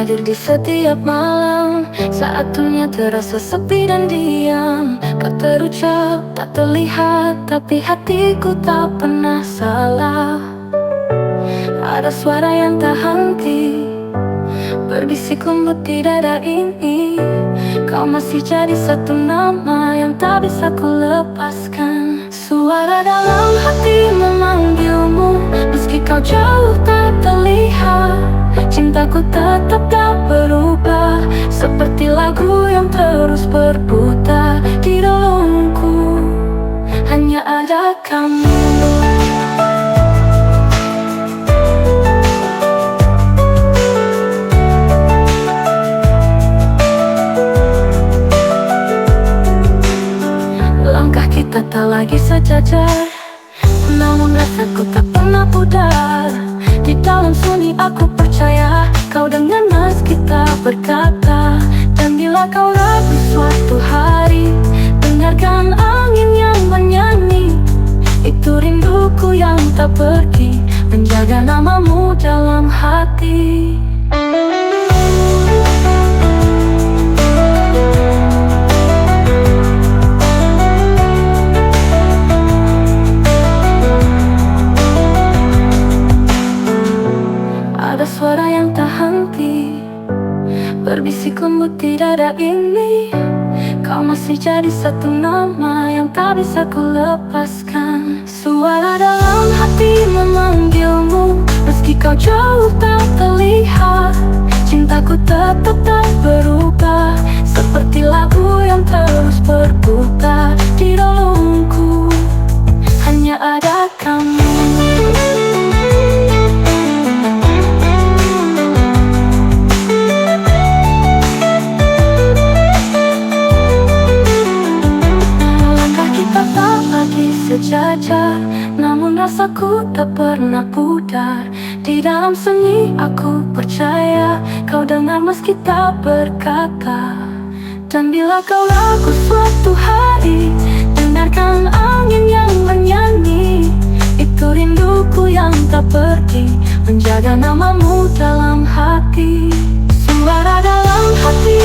hadir di setiap malam saat dunia terasa sepi dan diam. Kau terucap, tak terlihat, tapi hatiku tak pernah salah. Ada suara yang tak henti berbisik lembut di dada ini. Kau masih jadi satu nama yang tak bisa ku lepaskan. Suara dalam hati memanggilmu, meski kau jauh tak terlihat. Cintaku tetap tak berubah, seperti lagu yang terus berputar di relungku. Hanya ada kamu. Langkah kita tak lagi sejajar, namun rasaku tak pernah pudar. Di dalam sunyi aku percaya kau dengar meski tak berkata. Dan bila kau ragu suatu hari, dengarkan angin yang bernyanyi. Itu rinduku yang tak pergi, menjaga namamu dalam hati. Ada suara yang tak henti berbisik lembut di dada ini. Kau masih jadi satu nama yang tak bisa ku lepaskan. Suara dalam hati memanggilmu, meski kau jauh tak terlihat. Cintaku tetap tak berubah, seperti lagu yang terus berputar di relungku. Hanya ada kamu. Sejajar, namun rasaku tak pernah pudar. Di dalam sunyi aku percaya kau dengar meski tak berkata. Dan bila kau ragu suatu hari, dengarkan angin yang bernyanyi. Itu rinduku yang tak pergi, menjaga namamu dalam hati. Suara dalam hati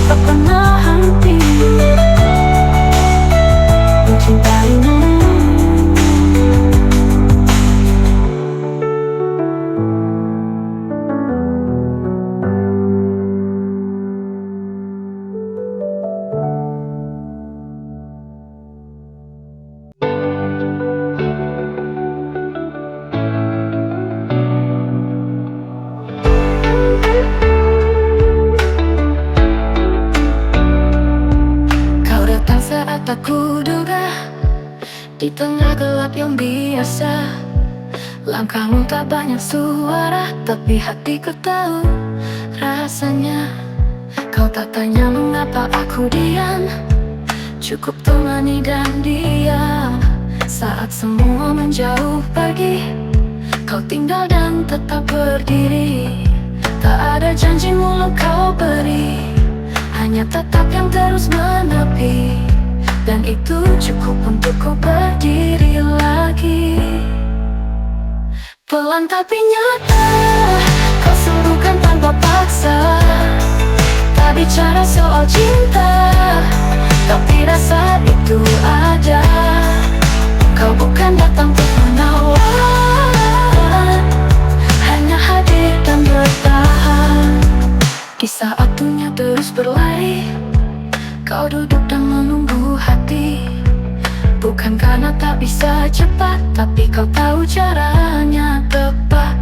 tak pernah henti mencintaimu. Kau datang saat aku duga, di tengah gelap yang biasa. Langkahmu tak banyak suara, tapi hatiku tahu rasanya. Kau tak tanya mengapa aku diam, cukup temani dan diam. Saat semua menjauh pergi, kau tinggal dan tetap berdiri. Tak ada janji mulut kau beri, hanya tatap yang terus menepi. Dan itu cukup untuk ku berdiri lagi. Pelan tapi nyata, kau sembuhkan tanpa paksa. Tak bicara soal cinta, tapi rasa itu ada. Kau bukan datang untuk menawan, hanya hadir dan bertahan. Di saat dunia terus berlari, kau duduk dan menunggu hati. Bukan karena tak bisa cepat, tapi kau tahu caranya tepat.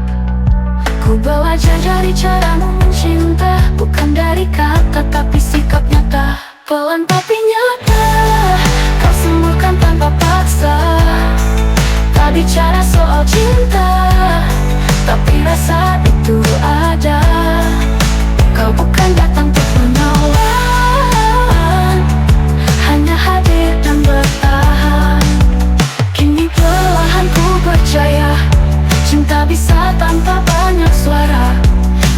Ku belajar dari caramu mencinta, bukan dari kata tapi sikap nyata. Pelan tapi nyata, kau sembuhkan tanpa paksa. Tak bicara soal cinta, tapi rasa itu ada. Kau bukan datang untuk menawan, hanya hadir dan bertahan. Kini perlahan ku percaya, cinta bisa tanpa banyak suara.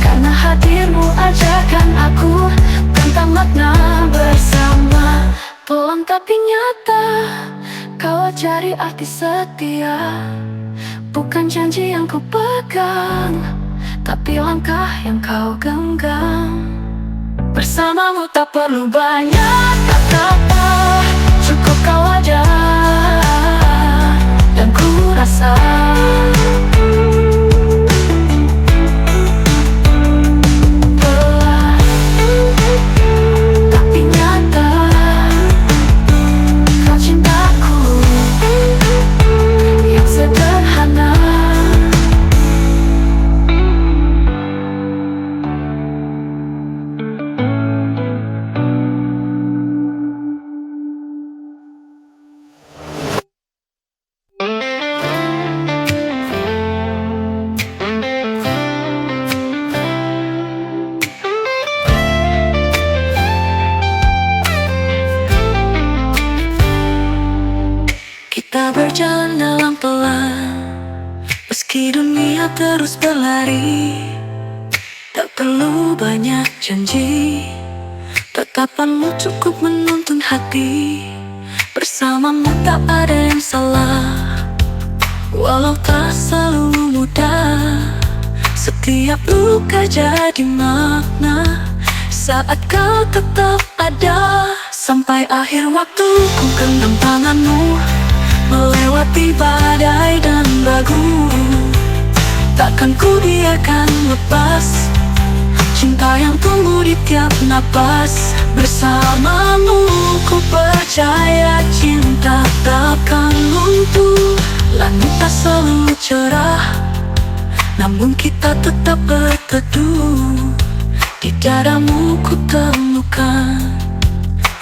Karena hadirmu ajarkan aku tentang makna bersama. Pelan tapi nyata, kau ajari arti setia. Bukan janji yang ku pegang, tapi langkah yang kau genggam. Bersamamu tak perlu banyak kata-kata, cukup kau ada dan ku rasa pelan tapi nyata. Kau cintaku yang sederhana. Kita berjalan dalam pelan, meski dunia terus berlari. Tak perlu banyak janji, tatapanmu cukup menuntun hati. Bersamamu tak ada yang salah, walau tak selalu mudah. Setiap luka jadi makna saat kau tetap ada. Sampai akhir waktu ku genggam tanganmu, melewati badai dan ragu. Takkan ku biarkan lepas cinta yang tumbuh di tiap napas. Bersamamu ku percaya cinta takkan luntur. Langit tak selalu cerah, namun kita tetap berteduh. Di dadamu ku temukan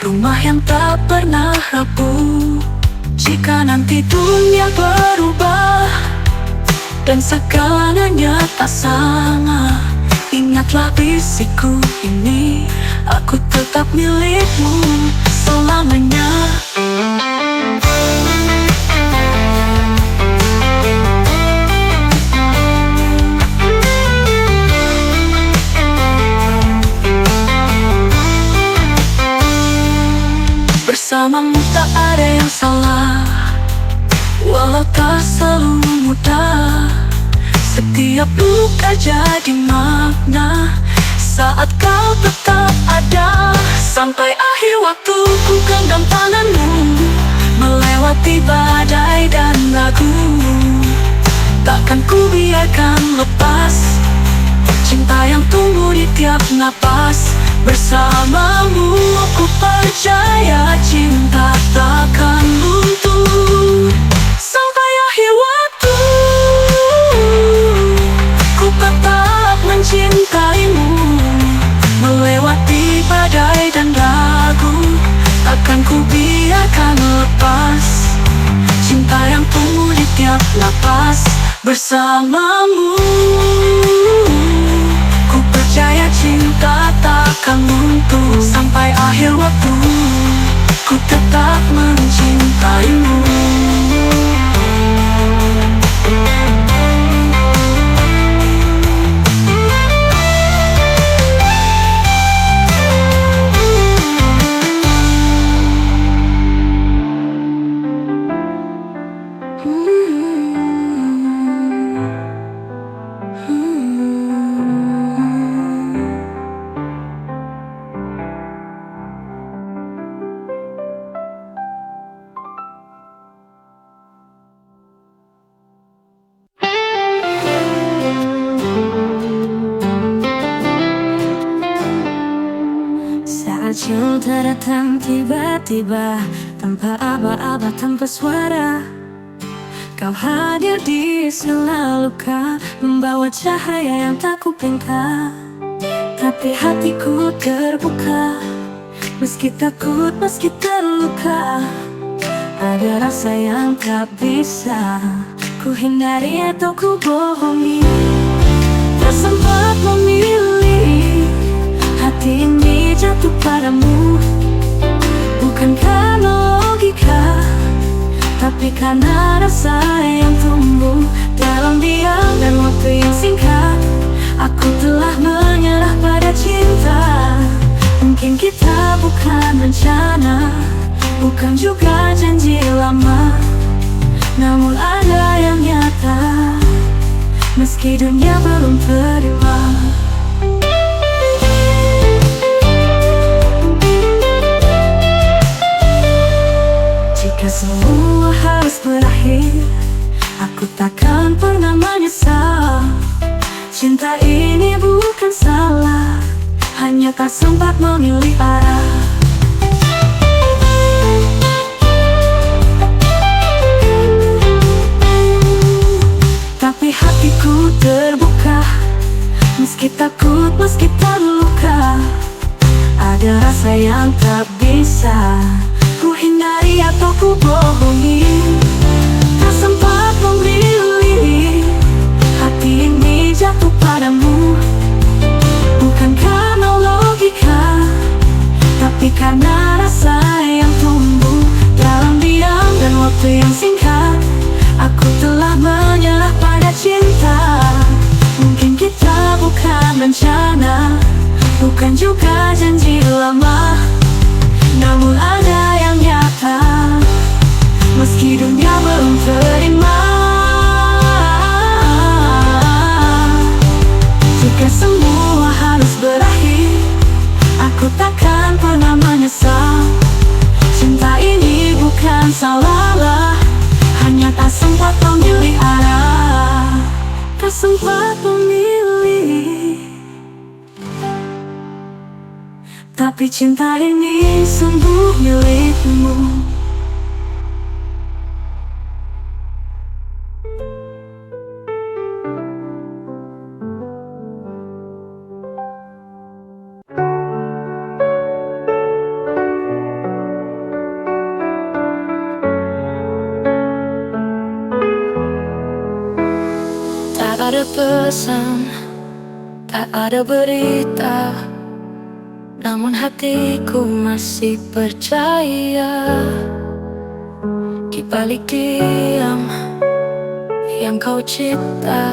rumah yang tak pernah rapuh. Jika nanti dunia berubah dan segalanya tak sama, ingatlah bisikku ini, aku tetap milikmu selamanya. Bersamamu tak ada yang salah, walau tak selalu mudah. Setiap luka jadi makna saat kau tetap ada. Sampai akhir waktu ku genggam tanganmu, melewati badai dan ragu. Takkan ku biarkan lepas cinta yang tumbuh di tiap napas. Bersamamu ku percaya cinta takkan luntur. Sampai akhir waktu ku tetap mencintaimu, melewati badai dan ragu. Takkan ku biarkan lepas cinta yang tumbuh di tiap napas. Bersamamu ku percaya cinta takkan luntur. Sampai akhir waktu ku tetap mencintaimu. Cinta datang tiba-tiba, tanpa aba-aba, tanpa suara. Kau hadir di sela luka, membawa cahaya yang tak kupinta. Tapi hatiku terbuka, meski takut, meski terluka. Ada rasa yang tak bisa ku hindari atau ku bohongi. Tak sempat memilih, hati ini jatuh padamu. Bukan karena logika, tapi karena rasa yang tumbuh dalam diam dan waktu yang singkat. Aku telah menyerah pada cinta. Mungkin kita bukan rencana, bukan juga janji lama, namun ada yang nyata meski dunia belum terima. Jika semua harus berakhir, aku takkan pernah menyesal. Cinta ini bukan salah, hanya tak sempat memilih arah. Tapi hatiku terbuka, meski takut, meski terluka. Ada rasa yang tak bisa ku hindari atau ku bohongi. Tak sempat memilih, hati ini jatuh padamu. Bukan karena logika, tapi karena rasa yang tumbuh dalam diam dan waktu yang singkat. Aku telah menyerah pada cinta. Mungkin kita bukan rencana, bukan juga janji lama, namun ada yang nyata, meski dunia belum terima. Jika semua harus berakhir, aku takkan pernah menyesal. Cinta ini bukan salah, hanya tak sempat memilih arah. Tak sempat memilih, tapi cinta ini sungguh milikmu. Tak ada pesan, tak ada berita, namun hatiku masih percaya. Di balik diam yang kau cipta,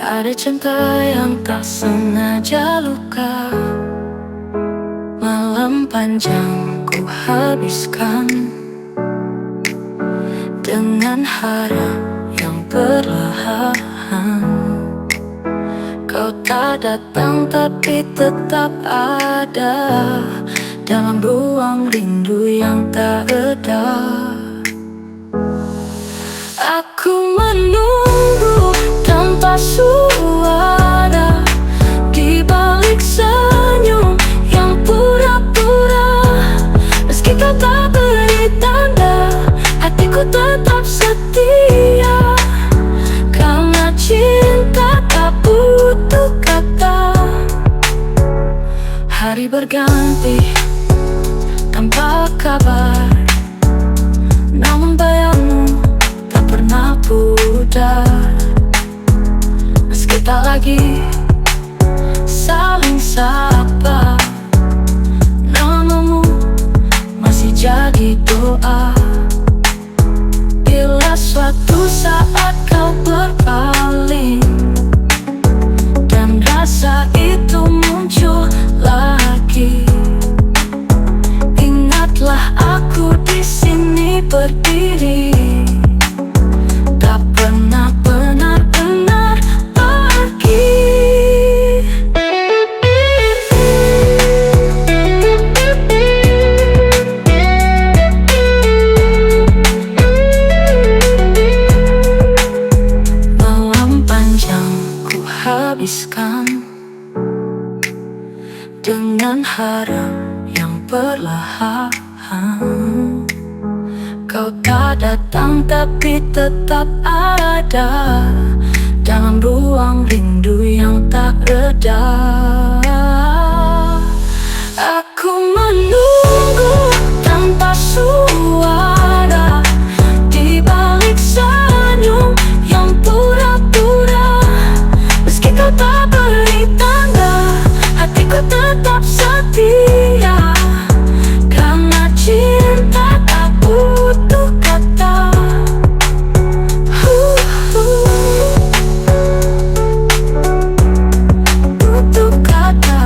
ada cinta yang tak sengaja luka. Malam panjang ku habiskan dengan harap yang perlahan. Kau tak datang tapi tetap ada dalam ruang rindu yang tak reda. Aku menunggu tanpa suara, di balik senyum yang pura-pura. Meski kau tak beri tanda, hatiku tetap setia. Karena cinta tak butuh kata. Hari berganti tanpa kabar, namun bayangmu tak pernah pudar. Meski tak lagi saling sapa, namamu masih jadi doa. Bila suatu saat kau berpaling dan rasa itu muncul lagi, ingatlah aku di sini berdiri. Tak pernah benar-benar pergi. Malam panjang ku habiskan dengan harap yang perlahan. Kau tak datang tapi tetap ada dalam ruang rindu yang tak reda. Aku menunggu tanpa suara, di balik senyum yang pura-pura. Meski kau tak beri tanda, hatiku tetap setia. Karena cinta tak butuh kata. Butuh kata.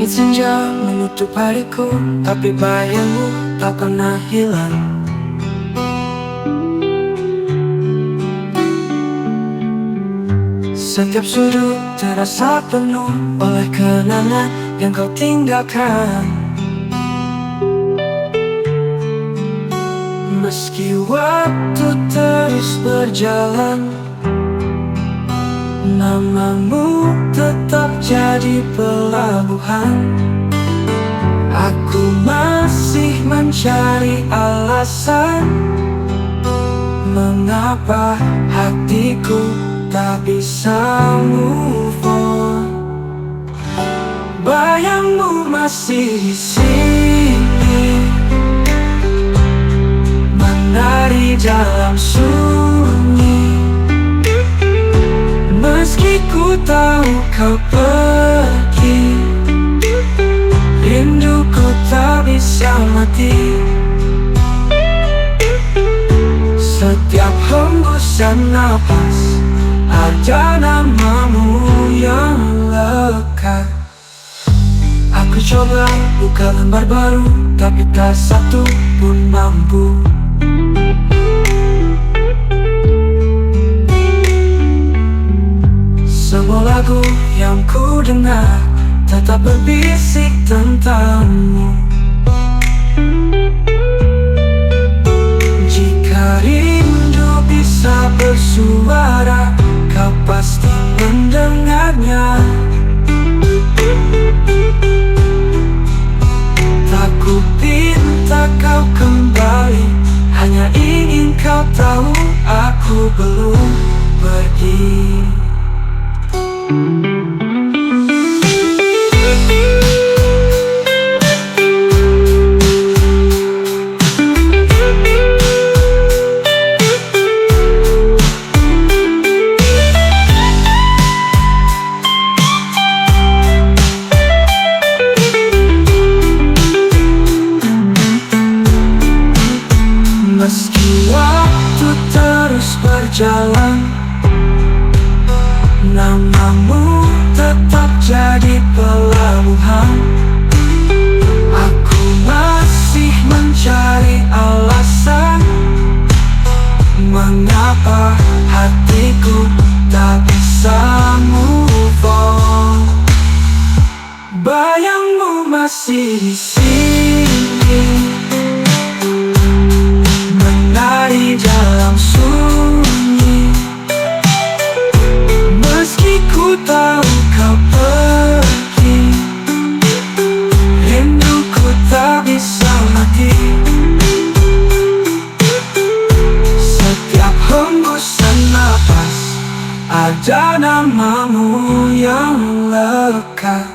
Langit senja menutup hariku, tapi bayangmu tak pernah hilang. Setiap sudut terasa penuh oleh kenangan yang kau tinggalkan. Meski waktu terus berjalan, namamu tetap jadi pelabuhan. Aku masih mencari alasan mengapa hatiku tak bisa move on. Bayangmu masih di sini, menari dalam sunyi. Meski ku tahu kau pergi, rinduku tak bisa mati. Setiap hembusan napas ada namamu yang lekat. Aku coba buka lembar baru, tapi tak satu pun mampu. Semua lagu yang ku dengar tetap berbisik tentangmu. Jika rindu bisa bersuara, kau pasti mendengarnya. Tak ku pinta kau kembali, hanya ingin kau tahu aku belum pergi. Meski waktu terus berjalan, namamu tetap jadi pelabuhan. Aku masih mencari alasan mengapa hatiku tak bisa move on. Bayangmu masih di sini, menari dalam sunyi. Meski ku tahu kau pergi, rinduku tak bisa mati. Setiap hembusan napas ada namamu yang lekat.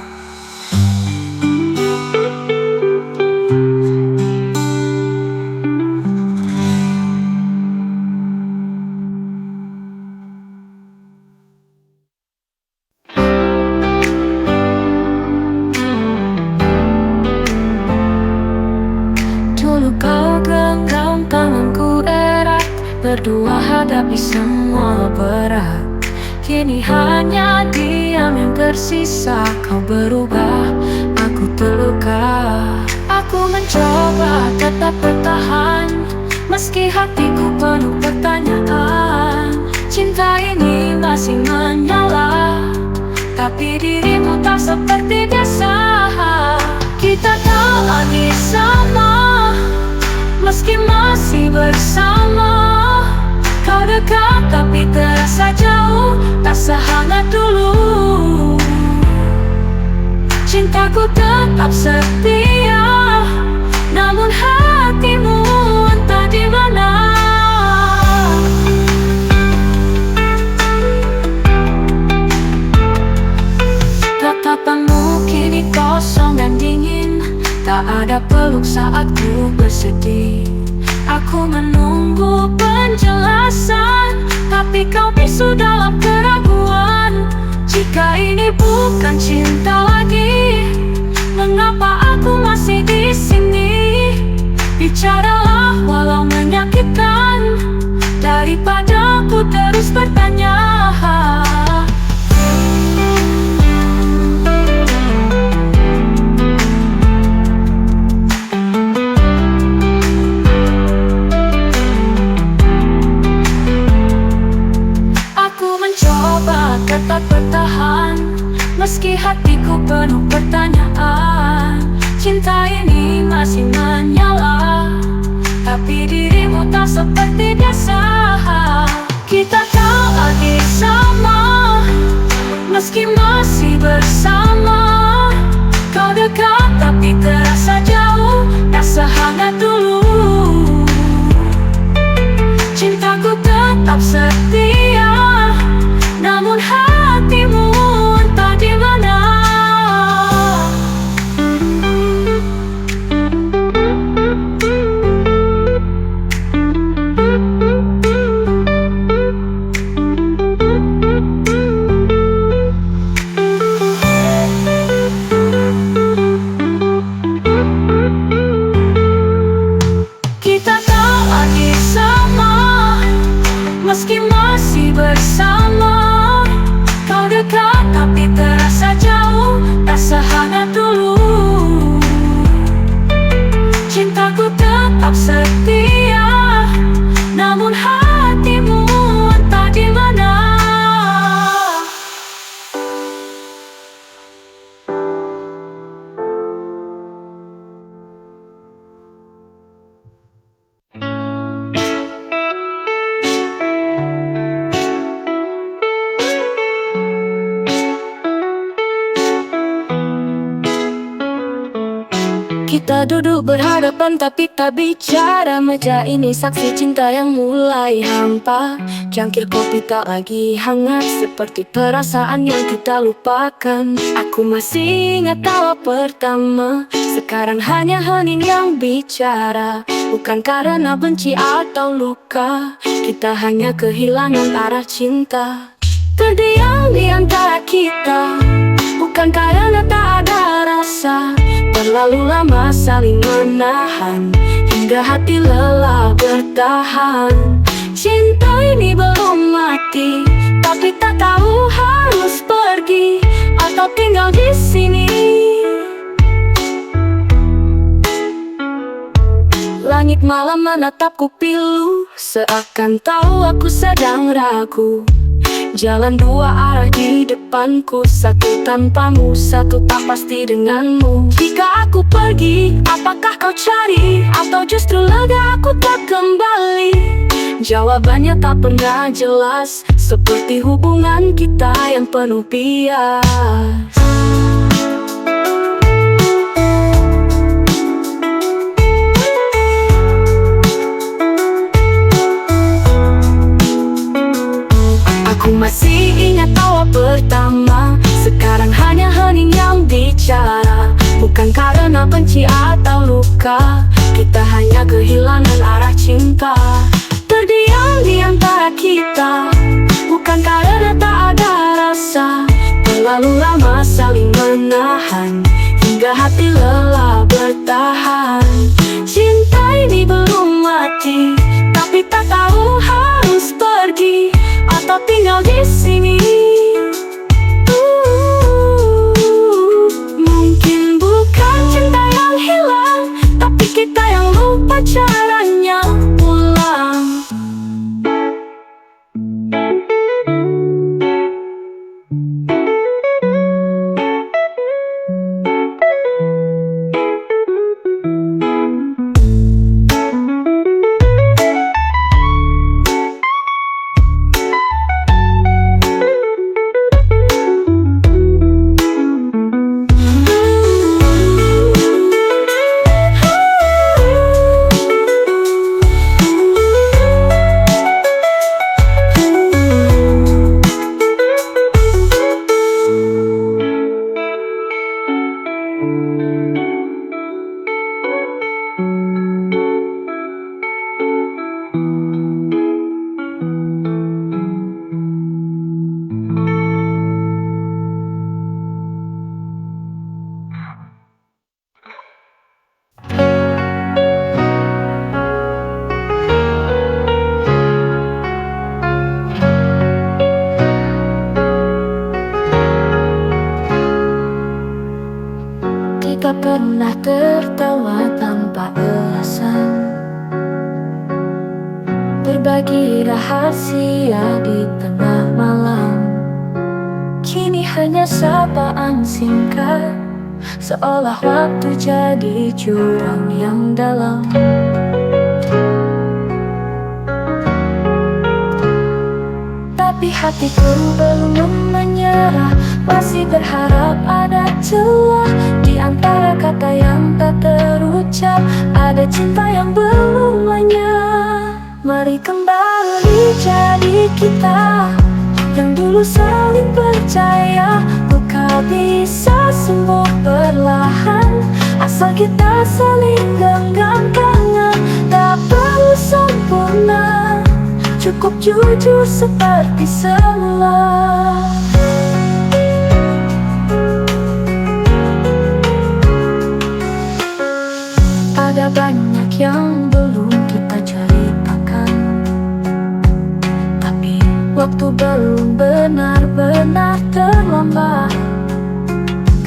Dulu kau genggam tanganku erat, berdua hadapi semua berat. Kini hanya diam yang tersisa. Kau berubah, aku terluka. Aku mencoba tetap bertahan, meski hatiku penuh pertanyaan. Cinta ini masih menyala, tapi dirimu tak seperti biasa. Kita tak lagi sama, meski masih bersama. Kau dekat tapi terasa jauh, tak sehangat dulu. Cintaku tetap setia, namun hatimu entah di mana. Tatapanmu kini kosong dan dingin, tak ada peluk saat ku bersedih. Aku menunggu penjelasan, tapi kau bisu dalam keraguan. Jika ini bukan cinta lagi, mengapa aku masih di sini? Bicaralah walau menyakitkan, daripada ku terus bertanya. hatiku penuh pertanyaan. Cinta ini masih menyala, tapi dirimu tak seperti biasa. Kita tak lagi sama, meski masih bersama. Kau dekat tapi terasa jauh, tak sehangat dulu. Cintaku tetap setia, namun hatimu entah di mana. Kita tak lagi sama, meski masih bersama. Kau dekat tapi terasa jauh, tak sehangat dulu. Cintaku tetap setia, namun hatimu entah di mana. Kita duduk berhadapan tapi tak bicara. Meja ini saksi cinta yang mulai hampa. Cangkir kopi tak lagi hangat, seperti perasaan yang kita lupakan. Aku masih ingat tawa pertama, sekarang hanya hening yang bicara. Bukan karena benci atau luka, kita hanya kehilangan arah cinta. Terdiam di antara kita, bukan karena tak ada rasa. Terlalu lama saling menahan, hingga hati lelah bertahan. Cinta ini belum mati, tapi tak tahu harus pergi atau tinggal di sini. Langit malam menatapku pilu, seakan tahu aku sedang ragu. Jalan dua arah di depanku, satu tanpamu, satu tak pasti denganmu. Jika aku pergi, apakah kau cari? Atau justru lega aku tak kembali? Jawabannya tak pernah jelas, seperti hubungan kita yang penuh bias. Aku masih ingat tawa pertama, sekarang hanya hening yang bicara. Bukan karena benci atau luka, kita hanya kehilangan arah cinta. Terdiam di antara kita, bukan karena tak ada rasa. Terlalu lama saling menahan, hingga hati lelah bertahan. Cinta ini belum mati, tapi tak tahu harus pergi atau tinggal di sini. Mungkin bukan cinta yang hilang, tapi kita yang lupa caranya pulang. Kita pernah tertawa tanpa alasan, berbagi rahasia di tengah malam. Kini hanya sapaan singkat, seolah waktu jadi jurang yang dalam. Tapi hatiku belum menyerah, masih berharap ada celah. Di antara kata yang tak terucap, ada cinta yang belum lenyap. Mari kembali jadi kita yang dulu saling percaya. Luka bisa sembuh perlahan, asal kita saling genggam tangan. Tak perlu sempurna, cukup jujur seperti semula. Ada banyak yang belum kita ceritakan, tapi waktu belum benar-benar terlambat.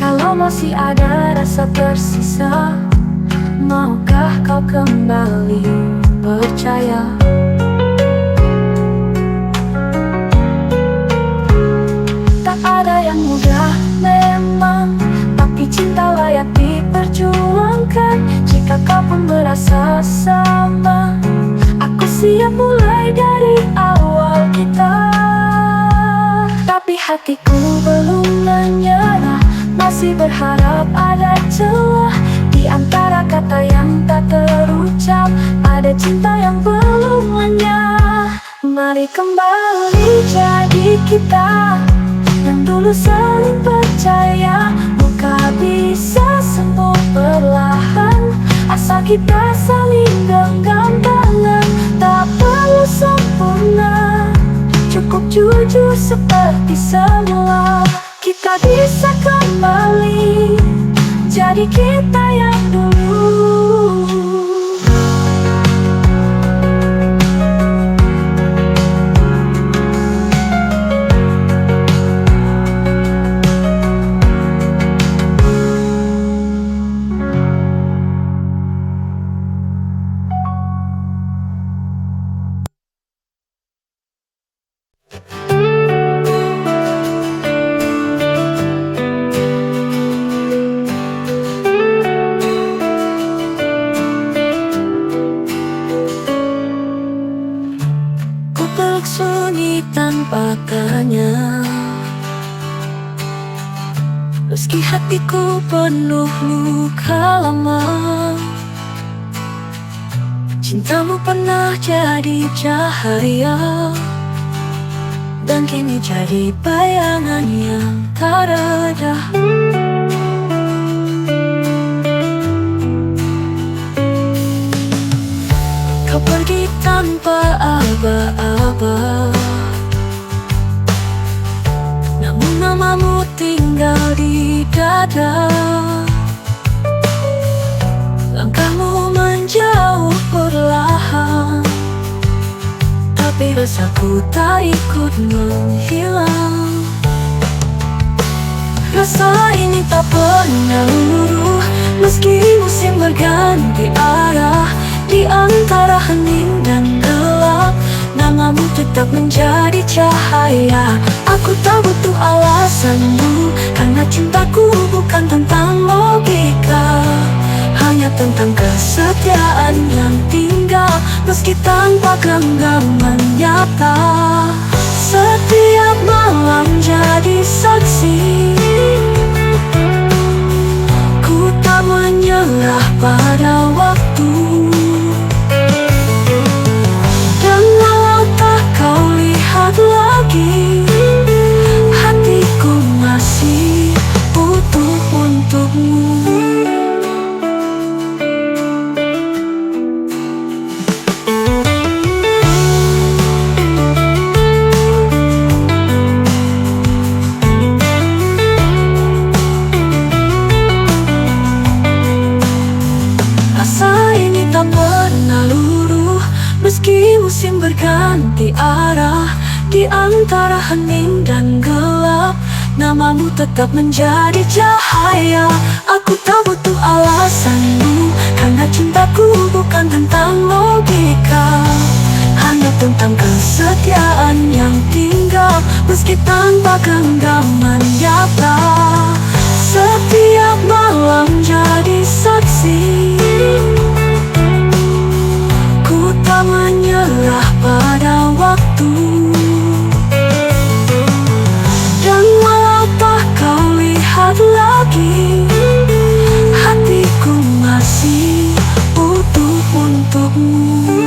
Kalau masih ada rasa tersisa, maukah kau kembali percaya? Tak ada yang mudah memang, tapi cinta layak diperjuangkan. Jika kau pun merasa sama, aku siap mulai dari awal kita. Tapi hatiku belum menyerah, masih berharap ada celah. Di antara kata yang tak terucap, ada cinta yang belum lenyap. Mari kembali jadi kita yang dulu saling percaya. Luka bisa sembuh perlahan, asal kita saling genggam tangan. Tak perlu sempurna, cukup jujur seperti semula. Kita bisa kembali jadi kita yang dulu. Sunyi tanpa tanya, meski hatiku penuh luka lama. Cintamu pernah jadi cahaya, dan kini jadi bayangan yang tak reda. Kau pergi tanpa aba-aba, namun namamu tinggal di dada. Langkahmu menjauh perlahan, tapi rasaku tak ikut menghilang. Rasa ini tak pernah luluh, meski musim berganti arah. Di antara hening dan gelap, namamu tetap menjadi cahaya. Aku tak butuh alasanmu, karena cintaku bukan tentang logika, hanya tentang kesetiaan yang tinggal, meski tanpa genggaman nyata. Setiap malam jadi saksi, ku tak menyerah pada waktu. Lagi hatiku masih butuh untukmu. Rasa ini tak pernah luruh, meski musim berganti arah. Di antara hening dan gelap, namamu tetap menjadi cahaya. Aku tak butuh alasanmu, karena cintaku bukan tentang logika, hanya tentang kesetiaan yang tinggal meski tanpa genggaman nyata. Setiap malam jadi saksi, ku tak menyerah pada waktu. Dan walau tak kau lihat lagi, hatiku masih utuh untukmu.